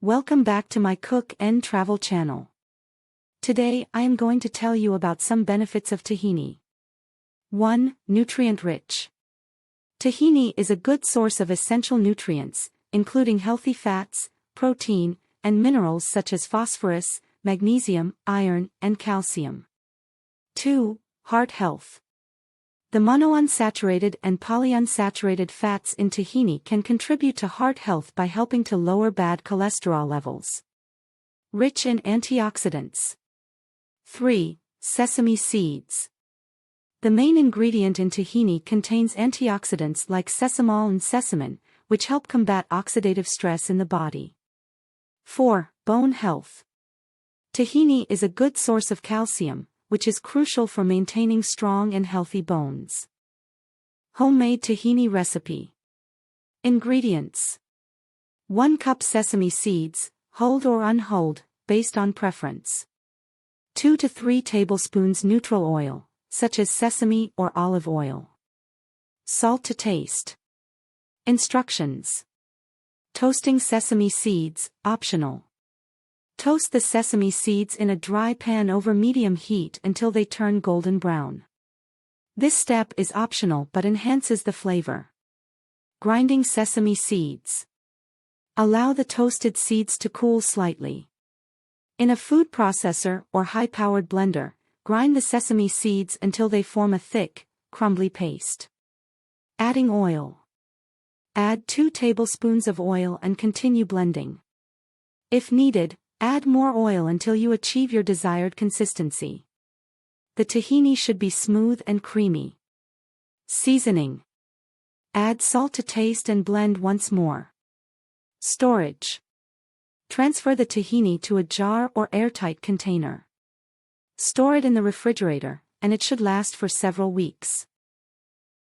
Welcome back to my Cook and Travel channel. Today I am going to tell you about some benefits of tahini. 1. Nutrient-rich. Tahini is a good source of essential nutrients, including healthy fats, protein, and minerals such as phosphorus, magnesium, iron, and calcium. 2. Heart health. The monounsaturated and polyunsaturated fats in tahini can contribute to heart health by helping to lower bad cholesterol levels. Rich in antioxidants. 3. Sesame seeds. The main ingredient in tahini contains antioxidants like sesamol and sesamin, which help combat oxidative stress in the body. 4. Bone health. Tahini is a good source of calcium, which is crucial for maintaining strong and healthy bones. Homemade tahini recipe. Ingredients. 1 cup sesame seeds, hulled or unhulled, based on preference. 2 to 3 tablespoons neutral oil, such as sesame or olive oil. Salt to taste. Instructions. Toasting sesame seeds, optional. Toast the sesame seeds in a dry pan over medium heat until they turn golden brown. This step is optional but enhances the flavor. Grinding sesame seeds. Allow the toasted seeds to cool slightly. In a food processor or high-powered blender, grind the sesame seeds until they form a thick, crumbly paste. Adding oil. Add 2 tablespoons of oil and continue blending. If needed, add more oil until you achieve your desired consistency. The tahini should be smooth and creamy. Seasoning. Add salt to taste and blend once more. Storage. Transfer the tahini to a jar or airtight container. Store it in the refrigerator, and it should last for several weeks.